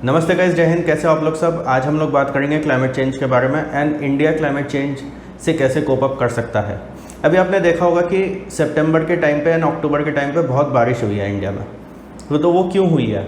नमस्ते गाइस, जय हिंद। कैसे हो आप लोग सब। आज हम लोग बात करेंगे क्लाइमेट चेंज के बारे में एंड इंडिया क्लाइमेट चेंज से कैसे कोप अप कर सकता है। अभी आपने देखा होगा कि सितंबर के टाइम पे एंड अक्टूबर के टाइम पे बहुत बारिश हुई है इंडिया में। तो वो क्यों हुई है?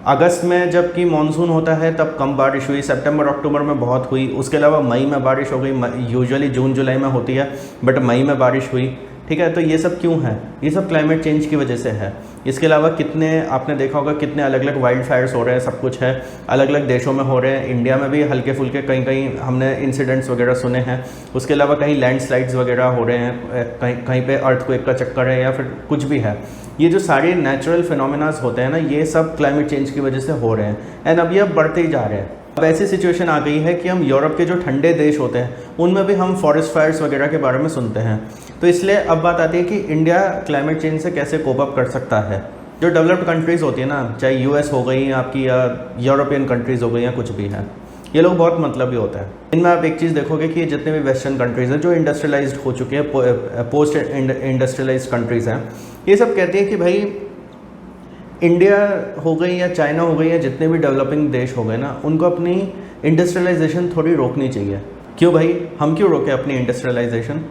अगस्त में जबकि मानसून होता है तब कम बारिश हुई, सितंबर अक्टूबर में बहुत हुई। उसके अलावा मई में बारिश हो गई, यूजुअली जून जुलाई में होती है बट मई में बारिश हुई। ठीक है, तो ये सब क्यों है? ये सब क्लाइमेट चेंज की वजह से है। इसके अलावा कितने आपने देखा होगा कितने अलग अलग वाइल्ड फायर्स हो रहे हैं, सब कुछ है, अलग अलग देशों में हो रहे हैं। इंडिया में भी हल्के फुल्के कहीं कहीं हमने इंसिडेंट्स वगैरह सुने हैं। उसके अलावा कहीं लैंडस्लाइड्स वगैरह हो रहे हैं, कहीं कहीं पे अर्थक्वेक का चक्कर है या फिर कुछ भी है। ये जो सारे नेचुरल फिनोमेनास होते हैं ना, ये सब क्लाइमेट चेंज की वजह से हो रहे हैं एंड अब ये बढ़ते ही जा रहे हैं। अब ऐसी सिचुएशन आ गई है कि हम यूरोप के जो ठंडे देश होते हैं उनमें भी हम फॉरेस्ट फायर्स वगैरह के बारे में सुनते हैं। तो इसलिए अब बात आती है कि इंडिया क्लाइमेट चेंज से कैसे कोप अप कर सकता है। जो डेवलप्ड कंट्रीज़ होती है ना, चाहे यूएस हो गई आपकी या यूरोपियन कंट्रीज़ हो गई या कुछ भी है, ये लोग बहुत मतलबी होते हैं। इनमें आप एक चीज़ देखोगे कि जितने भी वेस्टर्न कंट्रीज़ हैं जो इंडस्ट्रियलाइज्ड हो चुके हैं, पोस्ट इंडस्ट्रियलाइज्ड कंट्रीज़ हैं, ये सब कहती हैं कि भाई इंडिया हो गई या चाइना हो गई या जितने भी डेवलपिंग देश हो गए ना, उनको अपनी इंडस्ट्रियलाइजेशन थोड़ी रोकनी चाहिए। क्यों भाई, हम क्यों रोकें अपनी इंडस्ट्रियलाइजेशन?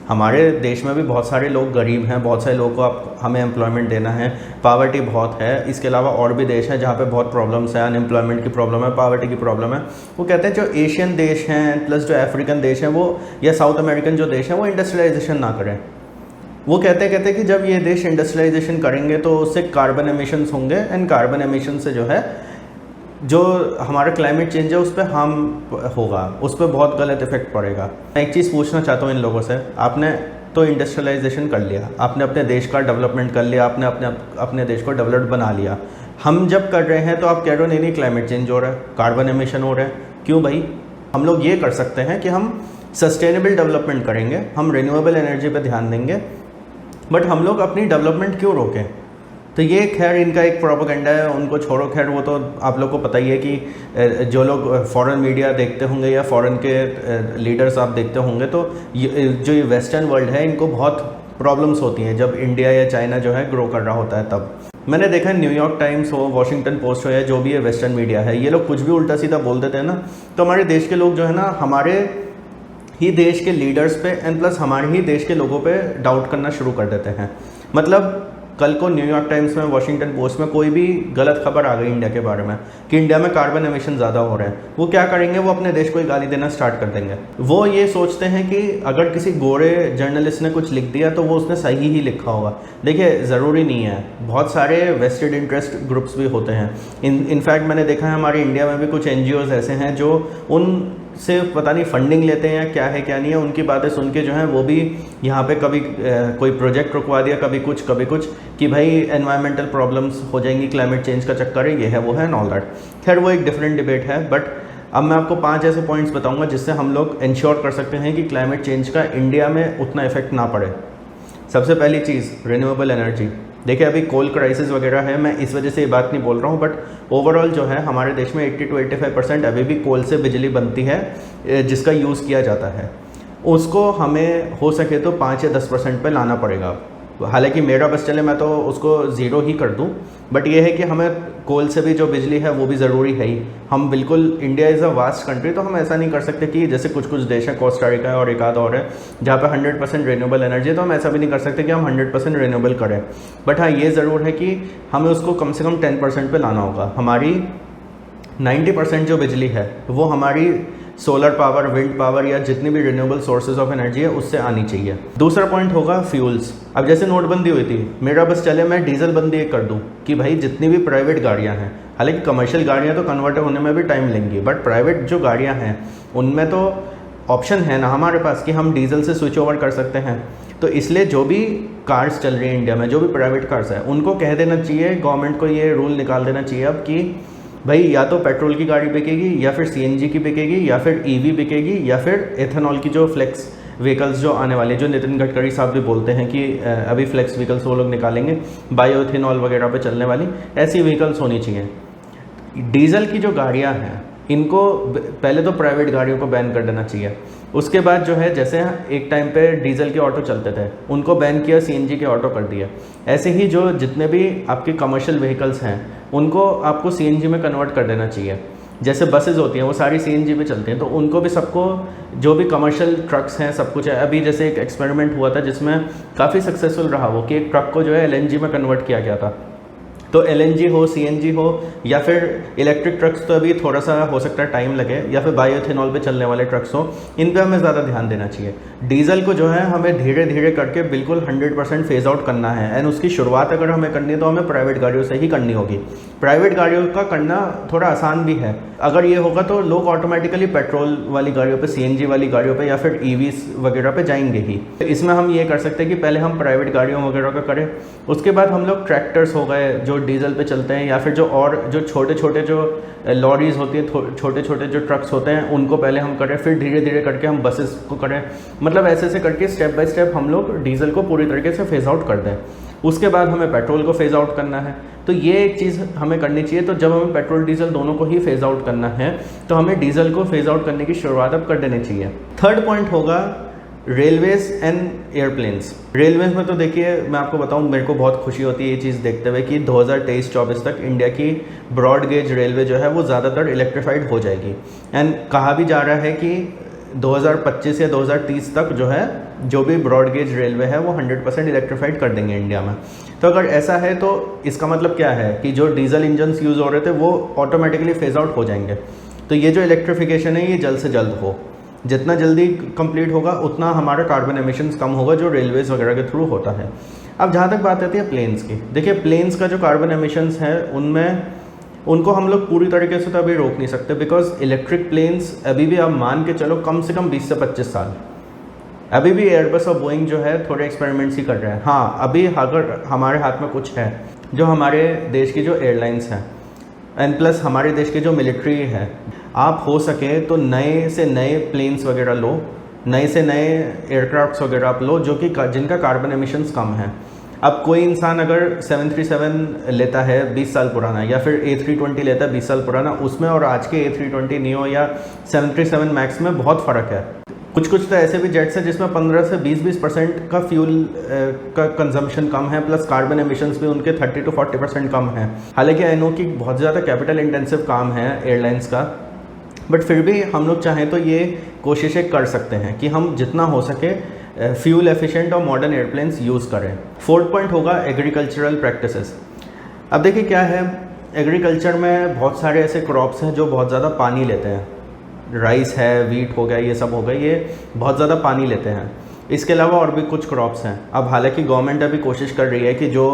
हमारे देश में भी बहुत सारे लोग गरीब हैं, बहुत सारे लोगों को हमें एम्प्लॉयमेंट देना है, पावर्टी बहुत है। इसके अलावा और भी देश हैं जहाँ पे बहुत प्रॉब्लम्स हैं, अनएम्प्लॉयमेंट की प्रॉब्लम है, पावर्टी की प्रॉब्लम है। वो कहते हैं जो एशियन देश हैं प्लस जो अफ्रीकन देश हैं वो या साउथ अमेरिकन जो देश हैं वो इंडस्ट्रियलाइजेशन ना करें। वो कहते हैं कि जब ये देश इंडस्ट्रियलाइजेशन करेंगे तो उससे कार्बन एमिशंस होंगे एंड कार्बन एमिशन से जो है जो हमारा क्लाइमेट चेंज है उस पर हार्म होगा, उस पर बहुत गलत इफेक्ट पड़ेगा। मैं एक चीज़ पूछना चाहता हूँ इन लोगों से, आपने तो इंडस्ट्रियलाइजेशन कर लिया, आपने अपने देश का डेवलपमेंट कर लिया, आपने अपने देश को डेवलप्ड बना लिया। हम जब कर रहे हैं तो आप कह रहे हो नहीं क्लाइमेट चेंज हो रहा है, कार्बन एमिशन हो रहा है। क्यों भाई? हम लोग ये कर सकते हैं कि हम सस्टेनेबल डेवलपमेंट करेंगे, हम रिन्यूएबल एनर्जी पर ध्यान देंगे, बट हम लोग अपनी डेवलपमेंट क्यों रोकें? तो ये खैर इनका एक प्रोपेगेंडा है, उनको छोड़ो। खैर वो तो आप लोग को पता ही है कि जो लोग फॉरेन मीडिया देखते होंगे या फॉरेन के लीडर्स आप देखते होंगे तो जो ये वेस्टर्न वर्ल्ड है इनको बहुत प्रॉब्लम्स होती हैं जब इंडिया या चाइना जो है ग्रो कर रहा होता है। तब मैंने देखा है न्यूयॉर्क टाइम्स हो, वॉशिंगटन पोस्ट हो या जो भी है वेस्टर्न मीडिया है, ये लोग कुछ भी उल्टा सीधा बोल देते हैं ना, तो हमारे देश के लोग जो है ना हमारे ही देश के लीडर्स पे एंड प्लस हमारे ही देश के लोगों पे डाउट करना शुरू कर देते हैं। मतलब कल को न्यूयॉर्क टाइम्स में, वॉशिंगटन पोस्ट में कोई भी गलत खबर आ गई इंडिया के बारे में कि इंडिया में कार्बन एमिशन ज़्यादा हो रहे हैं, वो क्या करेंगे? वो अपने देश को ही गाली देना स्टार्ट कर देंगे। वो ये सोचते हैं कि अगर किसी गोरे जर्नलिस्ट ने कुछ लिख दिया तो वो उसने सही ही लिखा होगा। देखिए ज़रूरी नहीं है, बहुत सारे वेस्टेड इंटरेस्ट ग्रुप्स भी होते हैं। इनफैक्ट मैंने देखा है हमारे इंडिया में भी कुछ NGOs ऐसे हैं जो उन से पता नहीं फंडिंग लेते हैं क्या है क्या नहीं है, उनकी बातें सुन के जो है वो भी यहाँ पे कभी कोई प्रोजेक्ट रुकवा दिया, कभी कुछ कि भाई एनवायरमेंटल प्रॉब्लम्स हो जाएंगी, क्लाइमेट चेंज का चक्कर है, ये है वो है एंड ऑल दैट। खैर वो एक डिफरेंट डिबेट है। बट अब मैं आपको 5 ऐसे पॉइंट्स बताऊंगा जिससे हम लोग इंश्योर कर सकते हैं कि क्लाइमेट चेंज का इंडिया में उतना इफेक्ट ना पड़े। सबसे पहली चीज़ रिन्यूएबल एनर्जी। देखिए अभी कोल क्राइसिस वगैरह है, मैं इस वजह से ये बात नहीं बोल रहा हूँ, बट ओवरऑल जो है हमारे देश में 80 to 85% अभी भी कोल से बिजली बनती है जिसका यूज़ किया जाता है। उसको हमें हो सके तो 5 या 10% पे लाना पड़ेगा। हालांकि मेरा बस चले मैं तो उसको 0 ही कर दूं, बट ये है कि हमें कोल से भी जो बिजली है वो भी ज़रूरी है ही। हम बिल्कुल, India is a vast country, तो हम ऐसा नहीं कर सकते कि जैसे कुछ देश हैं, कोस्टा रिका है और एक आध और है जहाँ पे 100% रिन्यूएबल एनर्जी है, तो हम ऐसा भी नहीं कर सकते कि हम 100% रिन्यूएबल करें। बट हाँ ये ज़रूर है कि हमें उसको कम से कम 10% पे लाना होगा। हमारी 90% जो बिजली है वो हमारी सोलर पावर, विंड पावर या जितनी भी रिन्यूएबल सोर्सेज ऑफ एनर्जी है उससे आनी चाहिए। दूसरा पॉइंट होगा फ्यूल्स। अब जैसे नोटबंदी हुई थी, मेरा बस चले मैं डीजल बंदी एक कर दूं कि भाई जितनी भी प्राइवेट गाड़ियां हैं, हालांकि कमर्शियल गाड़ियां तो कन्वर्ट होने में भी टाइम लेंगी, बट प्राइवेट जो गाड़ियां हैं उनमें तो ऑप्शन है ना हमारे पास कि हम डीजल से स्विच ओवर कर सकते हैं। तो इसलिए जो भी कार्स चल रही हैं इंडिया में, जो भी प्राइवेट कार्स हैं, उनको कह देना चाहिए, गवर्नमेंट को ये रूल निकाल देना चाहिए अब कि भाई या तो पेट्रोल की गाड़ी बिकेगी या फिर CNG की बिकेगी या फिर EV बिकेगी या फिर एथेनॉल की जो फ्लेक्स व्हीकल्स जो आने वाले, जो नितिन गडकरी साहब भी बोलते हैं कि अभी फ्लेक्स व्हीकल्स वो लोग निकालेंगे, बायो एथेनॉल वगैरह पे चलने वाली ऐसी व्हीकल्स होनी चाहिए। डीजल की जो गाड़ियाँ हैं इनको पहले तो प्राइवेट गाड़ियों को बैन कर देना चाहिए। उसके बाद जो है, जैसे एक टाइम पे डीजल के ऑटो चलते थे उनको बैन किया, CNG के ऑटो कर दिया। ऐसे ही जो जितने भी आपके कमर्शियल व्हीकल्स हैं उनको आपको CNG में कन्वर्ट कर देना चाहिए। जैसे बसेज़ होती हैं वो सारी CNG पे चलती हैं, तो उनको भी सबको जो भी कमर्शियल ट्रक्स हैं सब कुछ है। अभी जैसे एक एक्सपेरिमेंट हुआ था जिसमें काफ़ी सक्सेसफुल रहा वो, कि एक ट्रक को जो है LNG में कन्वर्ट किया गया था। तो LNG हो, CNG हो या फिर इलेक्ट्रिक ट्रक्स, तो अभी थोड़ा सा हो सकता है टाइम लगे, या फिर बायोइथेनॉल पे चलने वाले ट्रक्स हो, इन पे हमें ज़्यादा ध्यान देना चाहिए। डीजल को जो है हमें धीरे धीरे करके बिल्कुल 100% फेज आउट करना है, एंड उसकी शुरुआत अगर हमें करनी है तो हमें प्राइवेट गाड़ियों से ही करनी होगी। प्राइवेट गाड़ियों का करना थोड़ा आसान भी है। अगर ये होगा तो लोग ऑटोमेटिकली पेट्रोल वाली गाड़ियों पे, CNG वाली गाड़ियों पे या फिर EVs वगैरह पे जाएंगे ही। तो इसमें हम ये कर सकते हैं कि पहले हम प्राइवेट गाड़ियों वगैरह का करें, उसके बाद हम लोग ट्रैक्टर्स हो गए जो डीजल पे चलते हैं, या फिर जो छोटे छोटे जो लॉरीज होती हैं, छोटे छोटे जो ट्रक्स होते हैं, उनको पहले हम करें, फिर धीरे धीरे करके हम बसेस को करें। मतलब ऐसे ऐसे करके स्टेप बाय स्टेप हम लोग डीजल को पूरी तरीके से फेज आउट कर दें। उसके बाद हमें पेट्रोल को फेज़ आउट करना है। तो ये एक चीज़ हमें करनी चाहिए। तो जब हमें पेट्रोल डीजल दोनों को ही फेज़ आउट करना है तो हमें डीजल को फेज़ आउट करने की शुरुआत अब कर देनी चाहिए। थर्ड पॉइंट होगा रेलवेज़ एंड एयरप्लेन्स। रेलवेज़ में तो देखिए मैं आपको बताऊं, मेरे को बहुत खुशी होती है ये चीज़ देखते हुए कि 2023-24 तक इंडिया की ब्रॉड गेज रेलवे जो है वो ज़्यादातर इलेक्ट्रीफाइड हो जाएगी। एंड कहा भी जा रहा है कि 2025 या 2030 तक जो है जो भी ब्रॉड गेज रेलवे है वो 100% इलेक्ट्रीफाइड कर देंगे इंडिया में। तो अगर ऐसा है तो इसका मतलब क्या है कि जो डीजल इंजन्स यूज़ हो रहे थे वो ऑटोमेटिकली फेज आउट हो जाएंगे। तो ये जो इलेक्ट्रिफिकेशन है ये जल्द से जल्द हो, जितना जल्दी कंप्लीट होगा उतना हमारा कार्बन एमिशंस कम होगा जो रेलवेज़ वगैरह के थ्रू होता है। अब जहाँ तक बात आती है प्लेन्स की, देखिए प्लेन्स का जो कार्बन एमिशंस है उनमें उनको हम लोग पूरी तरीके से तो अभी रोक नहीं सकते, बिकॉज इलेक्ट्रिक प्लेन्स अभी भी आप मान के चलो कम से कम 20 से 25 साल अभी भी एयरबस और बोइंग जो है थोड़े एक्सपेरिमेंट्स ही कर रहे हैं। हाँ, अभी अगर हमारे हाथ में कुछ है, जो हमारे देश की जो एयरलाइंस हैं एंड प्लस हमारे देश की जो मिलिट्री है, आप हो सके तो नए से नए प्लेन्स वगैरह लो, नए से नए एयरक्राफ्ट्स वगैरह आप लो जो कि जिनका कार्बन एमिशंस कम है। अब कोई इंसान अगर 737 लेता है 20 साल पुराना, या फिर A320 लेता है 20 साल पुराना, उसमें और आज के A320 neo या 737 मैक्स में बहुत फ़र्क है। कुछ तो ऐसे भी जेट्स हैं जिसमें 15 से 20% का फ्यूल का कंजम्पशन कम है, प्लस कार्बन एमिशंस भी उनके 30 to 40% कम है। हालांकि आई नो कि बहुत ज़्यादा कैपिटल इंटेंसिव काम है एयरलाइंस का, बट फिर भी हम लोग चाहें तो ये कोशिशें कर सकते हैं कि हम जितना हो सके फ्यूल एफिशिएंट और मॉडर्न एयरप्लेन्स यूज़ करें। फोर्थ पॉइंट होगा एग्रीकल्चरल प्रैक्टिसेस। अब देखिए क्या है, एग्रीकल्चर में बहुत सारे ऐसे क्रॉप्स हैं जो बहुत ज़्यादा पानी लेते हैं। राइस है, वीट हो गया, ये सब हो गए, ये बहुत ज़्यादा पानी लेते हैं। इसके अलावा और भी कुछ क्रॉप्स हैं। अब हालांकि गवर्नमेंट अभी कोशिश कर रही है कि जो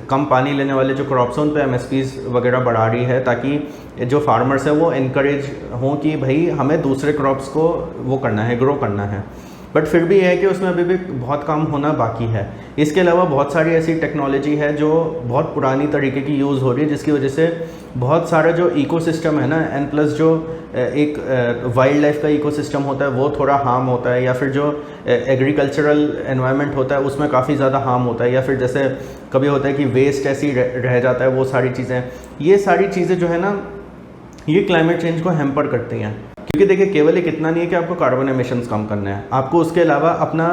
कम पानी लेने वाले जो क्रॉप्स हैं उन पे MSPs वगैरह बढ़ा रही है, ताकि जो फार्मर्स हैं वो इनकरेज हों कि भाई हमें दूसरे क्रॉप्स को वो करना है, ग्रो करना है। बट फिर भी है कि उसमें अभी भी बहुत काम होना बाकी है। इसके अलावा बहुत सारी ऐसी टेक्नोलॉजी है जो बहुत पुरानी तरीके की यूज़ हो रही है, जिसकी वजह से बहुत सारा जो इकोसिस्टम है ना, एंड प्लस जो एक वाइल्ड लाइफ का इकोसिस्टम होता है वो थोड़ा हार्म होता है, या फिर जो एग्रीकल्चरल एनवायरनमेंट होता है उसमें काफ़ी ज़्यादा हार्म होता है, या फिर जैसे कभी होता है कि वेस्ट ऐसी रह जाता है, वो सारी चीज़ें, ये सारी चीज़ें जो है ना ये क्लाइमेट चेंज को हैम्पर करती हैं। क्योंकि देखिए केवल एक इतना नहीं है कि आपको कार्बन एमिशंस कम करना है, आपको उसके अलावा अपना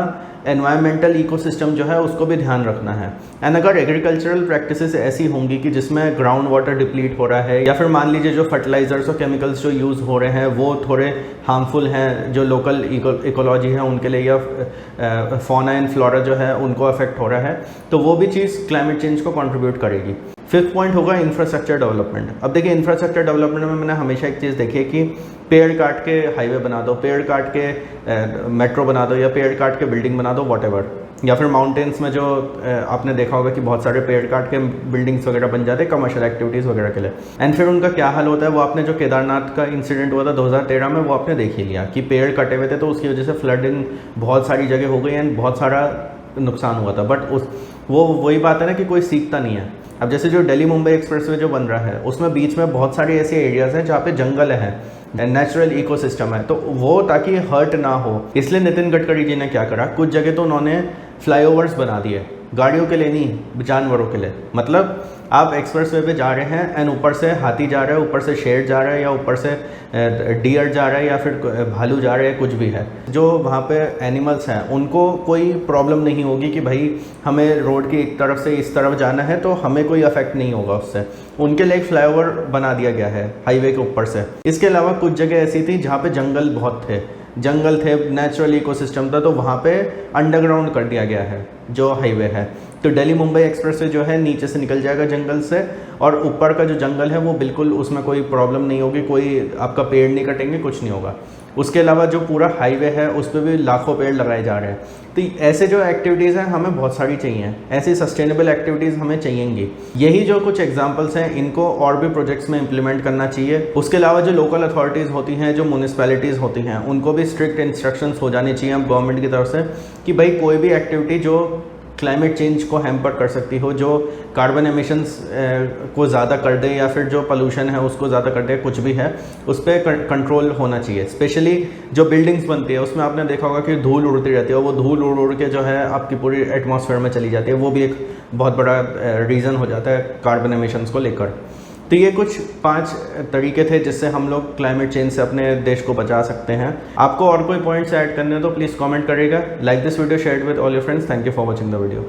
एनवायरमेंटल इकोसिस्टम जो है उसको भी ध्यान रखना है। एंड अगर एग्रीकल्चरल प्रैक्टिसेस ऐसी होंगी कि जिसमें ग्राउंड वाटर डिप्लीट हो रहा है, या फिर मान लीजिए जो फर्टिलाइजर्स और केमिकल्स जो यूज़ हो रहे हैं वो थोड़े हार्मफुल हैं जो लोकल इकोलॉजी है उनके लिए, या फौना एंड फ्लोरा जो है उनको अफेक्ट हो रहा है, तो वो भी चीज़ क्लाइमेट चेंज को कंट्रीब्यूट करेगी। फिफ्थ पॉइंट होगा इंफ्रास्ट्रक्चर डेवलपमेंट। अब देखिए इंफ्रास्ट्रक्चर डेवलपमेंट में मैंने हमेशा एक चीज़ देखी है कि पेड़ काट के हाईवे बना दो, पेड़ काट के मेट्रो बना दो, या पेड़ काट के बिल्डिंग बना दो, वॉटेवर। या फिर माउंटेन्स में जो आपने देखा होगा कि बहुत सारे पेड़ काट के बिल्डिंग्स वगैरह बन जाते हैं कमर्शियल एक्टिविटीज़ वगैरह के लिए। एंड फिर उनका क्या हाल होता है, वो आपने जो केदारनाथ का इंसिडेंट हुआ था 2013 में, वो आपने देख ही लिया कि पेड़ कटे हुए थे तो उसकी वजह से फ्लडिंग बहुत सारी जगह हो गई एंड बहुत सारा नुकसान हुआ था। बट वही बात है ना कि कोई सीखता नहीं है। अब जैसे जो दिल्ली मुंबई एक्सप्रेसवे जो बन रहा है उसमें बीच में बहुत सारे ऐसे एरियाज़ हैं जहाँ पे जंगल है, नेचुरल इकोसिस्टम है, तो वो ताकि हर्ट ना हो इसलिए नितिन गडकरी जी ने क्या करा, कुछ जगह तो उन्होंने फ्लाईओवर्स बना दिए गाड़ियों के लिए नहीं, जानवरों के लिए। मतलब आप एक्सप्रेस वे पे जा रहे हैं एंड ऊपर से हाथी जा रहा है, ऊपर से शेर जा रहा है, या ऊपर से डियर जा रहा है, या फिर भालू जा रहा है, कुछ भी है, जो वहाँ पे एनिमल्स हैं उनको कोई प्रॉब्लम नहीं होगी कि भाई हमें रोड की एक तरफ से इस तरफ जाना है तो हमें कोई अफेक्ट नहीं होगा उससे। उनके लिए एक फ्लाईओवर बना दिया गया है हाईवे के ऊपर से। इसके अलावा कुछ जगह ऐसी थी जहाँ पे जंगल बहुत थे, नेचुरल इकोसिस्टम था, तो वहाँ पे अंडरग्राउंड कर दिया गया है जो हाईवे है। तो दिल्ली मुंबई एक्सप्रेस वे जो है नीचे से निकल जाएगा जंगल से, और ऊपर का जो जंगल है वो बिल्कुल, उसमें कोई प्रॉब्लम नहीं होगी, कोई आपका पेड़ नहीं कटेंगे, कुछ नहीं होगा। उसके अलावा जो पूरा हाईवे है उस पर भी लाखों पेड़ लगाए जा रहे हैं। तो ऐसे जो एक्टिविटीज़ हैं हमें बहुत सारी चाहिए, ऐसी सस्टेनेबल एक्टिविटीज़ हमें चाहिएंगी। यही जो कुछ एग्जांपल्स हैं इनको और भी प्रोजेक्ट्स में इम्प्लीमेंट करना चाहिए। उसके अलावा जो लोकल अथॉरिटीज़ होती हैं, जो म्यूनिसिपैलिटीज़ होती हैं, उनको भी स्ट्रिक्ट इंस्ट्रक्शंस हो जाने चाहिए अब गवर्नमेंट की तरफ से कि भाई कोई भी एक्टिविटी जो क्लाइमेट चेंज को हैम्पर कर सकती हो, जो कार्बन एमिशंस को ज़्यादा कर दे, या फिर जो पोल्यूशन है उसको ज़्यादा कर दे, कुछ भी है उस पर कंट्रोल होना चाहिए। स्पेशली जो बिल्डिंग्स बनती है उसमें आपने देखा होगा कि धूल उड़ती रहती है, वो धूल उड़ उड़ के जो है आपकी पूरी एटमॉस्फेयर में चली जाती है, वो भी एक बहुत बड़ा रीज़न हो जाता है कार्बन एमिशंस को लेकर। तो ये कुछ 5 तरीके थे जिससे हम लोग क्लाइमेट चेंज से अपने देश को बचा सकते हैं। आपको और कोई पॉइंट्स ऐड करने हो तो प्लीज़ कमेंट करिएगा। Like this video, share it with all your friends. Thank you for watching the video.